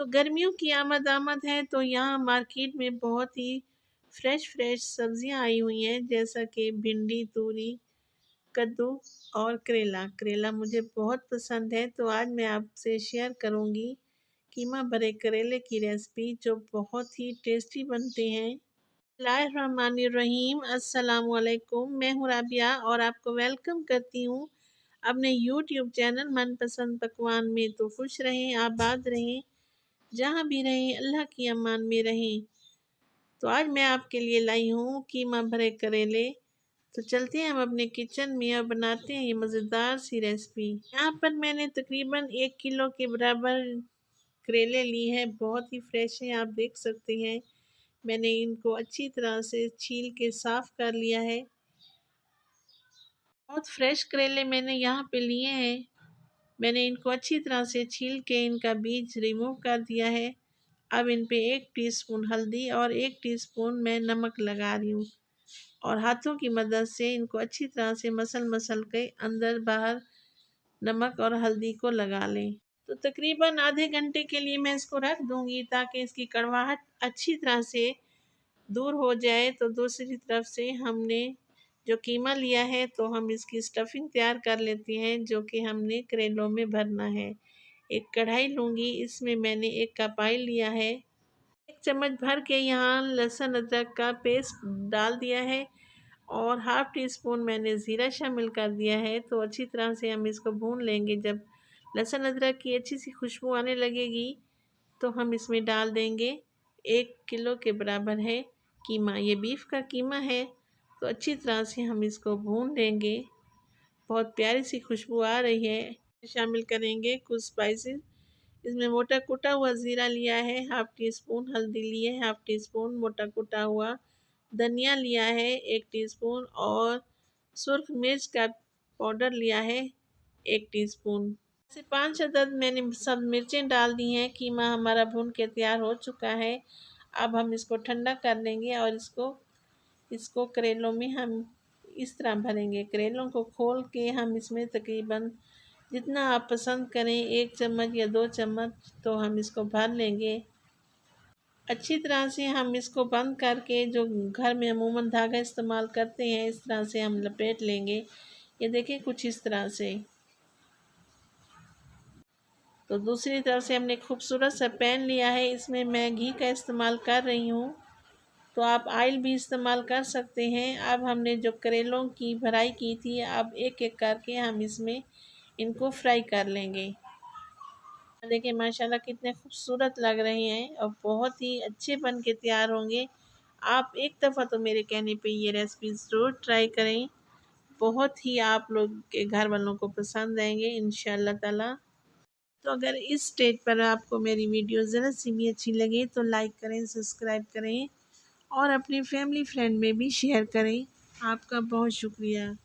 तो गर्मियों की आमद है, तो यहाँ मार्केट में बहुत ही फ्रेश सब्जियां आई हुई हैं, जैसा कि भिंडी, तूरी, कद्दू और करेला। करेला मुझे बहुत पसंद है, तो आज मैं आपसे शेयर करूंगी कीमा भरे करेले की रेसिपी, जो बहुत ही टेस्टी बनते हैं। बिस्मिल्लाहिर्रहमानिर्रहीम, अस्सलाम वालेकुम। मैं हूँ राबिया और आपको वेलकम करती हूँ अपने यूट्यूब चैनल मनपसंद पकवान में। तो खुश रहें, आबाद रहें, जहाँ भी रहें अल्लाह की अमान में रहें। तो आज मैं आपके लिए लाई हूँ कीमा भरे करेले। तो चलते हैं हम अपने किचन में और बनाते हैं ये मज़ेदार सी रेसिपी। यहाँ पर मैंने तकरीबन 1 किलो के बराबर करेले लिए हैं, बहुत ही फ्रेश हैं, आप देख सकते हैं। मैंने इनको अच्छी तरह से छील के साफ कर लिया है। बहुत फ्रेश करेले मैंने यहाँ पे लिए हैं। मैंने इनको अच्छी तरह से छील के इनका बीज रिमूव कर दिया है। अब इन पे 1 टीस्पून हल्दी और 1 टीस्पून मैं नमक लगा रही हूँ और हाथों की मदद से इनको अच्छी तरह से मसल के अंदर बाहर नमक और हल्दी को लगा लें। तो तकरीबन आधे घंटे के लिए मैं इसको रख दूँगी, ताकि इसकी कड़वाहट अच्छी तरह से दूर हो जाए। तो दूसरी तरफ से हमने जो कीमा लिया है, तो हम इसकी स्टफिंग तैयार कर लेते हैं, जो कि हमने करेलों में भरना है। एक कढ़ाई लूँगी, इसमें मैंने 1 कप ऑयल लिया है। 1 चम्मच भर के यहाँ लहसुन अदरक का पेस्ट डाल दिया है और हाफ़ टी स्पून मैंने ज़ीरा शामिल कर दिया है। तो अच्छी तरह से हम इसको भून लेंगे। जब लहसुन अदरक की अच्छी सी खुशबू आने लगेगी, तो हम इसमें डाल देंगे 1 किलो के बराबर है कीमा। ये बीफ का कीमा है, तो अच्छी तरह से हम इसको भून लेंगे। बहुत प्यारी सी खुशबू आ रही है। शामिल करेंगे कुछ स्पाइसेस। इसमें मोटा कुटा हुआ ज़ीरा लिया है, हाफ़ टी स्पून हल्दी ली है, हाफ़ टी स्पून मोटा कुटा हुआ धनिया लिया है 1 टीस्पून और सुर्ख मिर्च का पाउडर लिया है 1 टीस्पून। से 5 अदद मैंने सब मिर्चें डाल दी हैं। कीमा हमारा भून के तैयार हो चुका है। अब हम इसको ठंडा कर लेंगे और इसको करेलों में हम इस तरह भरेंगे। करेलों को खोल के हम इसमें तकरीबन जितना आप पसंद करें, 1 चम्मच या 2 चम्मच, तो हम इसको भर लेंगे। अच्छी तरह से हम इसको बंद करके, जो घर में अमूमन धागा इस्तेमाल करते हैं, इस तरह से हम लपेट लेंगे। ये देखिए कुछ इस तरह से। तो दूसरी तरफ से हमने खूबसूरत सा पैन लिया है, इसमें मैं घी का इस्तेमाल कर रही हूँ, तो आप ऑयल भी इस्तेमाल कर सकते हैं। अब हमने जो करेलों की भराई की थी, अब एक एक करके हम इसमें इनको फ्राई कर लेंगे। देखिए माशाल्लाह कितने खूबसूरत लग रहे हैं और बहुत ही अच्छे बन के तैयार होंगे। आप एक दफ़ा तो मेरे कहने पे ये रेसिपी ज़रूर ट्राई करें। बहुत ही आप लोग के घर वालों को पसंद आएंगे इंशाअल्लाह ताला। तो अगर इस स्टेज पर आपको मेरी वीडियो ज़रा सी भी अच्छी लगे, तो लाइक करें, सब्सक्राइब करें और अपनी फैमिली फ्रेंड में भी शेयर करें। आपका बहुत शुक्रिया।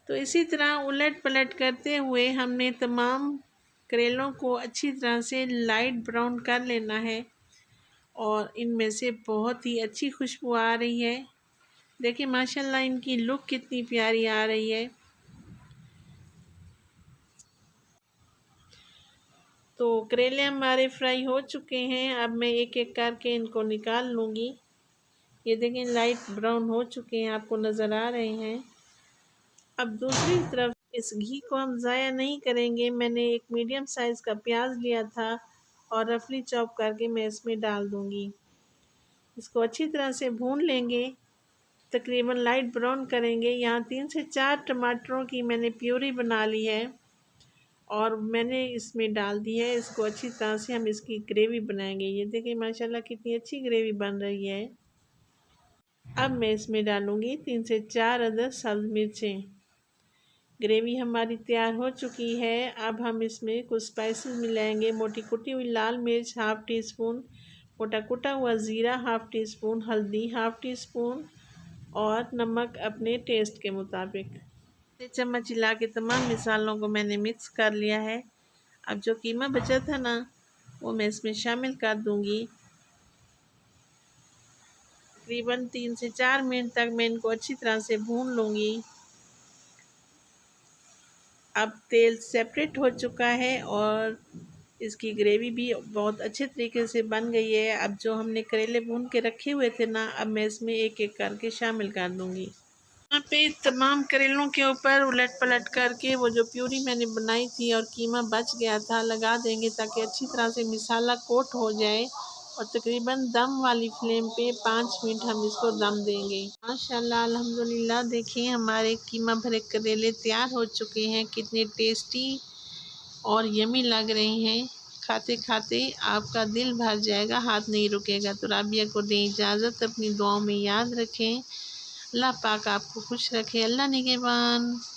तो इसी तरह उलट पलट करते हुए हमने तमाम करेलों को अच्छी तरह से लाइट ब्राउन कर लेना है और इनमें से बहुत ही अच्छी खुशबू आ रही है। देखिए माशाल्लाह इनकी लुक कितनी प्यारी आ रही है। तो करेले हमारे फ्राई हो चुके हैं। अब मैं एक एक करके इनको निकाल लूँगी। ये देखें लाइट ब्राउन हो चुके हैं, आपको नज़र आ रहे हैं। अब दूसरी तरफ इस घी को हम ज़ाया नहीं करेंगे। मैंने एक मीडियम साइज़ का प्याज लिया था और रफली चॉप करके मैं इसमें डाल दूँगी। इसको अच्छी तरह से भून लेंगे, तकरीबन लाइट ब्राउन करेंगे। यहाँ 3 से 4 टमाटरों की मैंने प्यूरी बना ली है और मैंने इसमें डाल दी है। इसको अच्छी तरह से हम इसकी ग्रेवी बनाएंगे। ये देखिए माशाल्लाह कितनी अच्छी ग्रेवी बन रही है। अब मैं इसमें डालूँगी 3 से 4 अदद सब्ज़ मिर्चें। ग्रेवी हमारी तैयार हो चुकी है। अब हम इसमें कुछ स्पाइसेस मिलाएंगे। मोटी कुटी हुई लाल मिर्च हाफ़ टी स्पून, मोटा कुटा हुआ ज़ीरा हाफ़ टी स्पून, हल्दी हाफ़ टी स्पून और नमक अपने टेस्ट के मुताबिक। 1 चम्मच हिला के तमाम मिसालों को मैंने मिक्स कर लिया है। अब जो कीमा बचा था ना, वो मैं इसमें शामिल कर दूंगी। तकरीबन 3 से 4 मिनट तक मैं इनको अच्छी तरह से भून लूँगी। अब तेल सेपरेट हो चुका है और इसकी ग्रेवी भी बहुत अच्छे तरीके से बन गई है। अब जो हमने करेले भून के रखे हुए थे ना, अब मैं इसमें एक एक करके शामिल कर दूंगी। यहाँ पे तमाम करेलों के ऊपर उलट पलट करके वो जो प्यूरी मैंने बनाई थी और कीमा बच गया था लगा देंगे, ताकि अच्छी तरह से मसाला कोट हो जाए। और तकरीबन दम वाली फ्लेम पे 5 मिनट हम इसको दम देंगे। माशाल्लाह अल्हम्दुलिल्लाह, देखिए हमारे कीमा भरे करेले तैयार हो चुके हैं। कितने टेस्टी और यमी लग रहे हैं। खाते खाते आपका दिल भर जाएगा, हाथ नहीं रुकेगा। तो राबिया को दें इजाज़त, अपनी दुआओं में याद रखें। अल्लाह पाक आपको खुश रखे। अल्लाह निगहबान।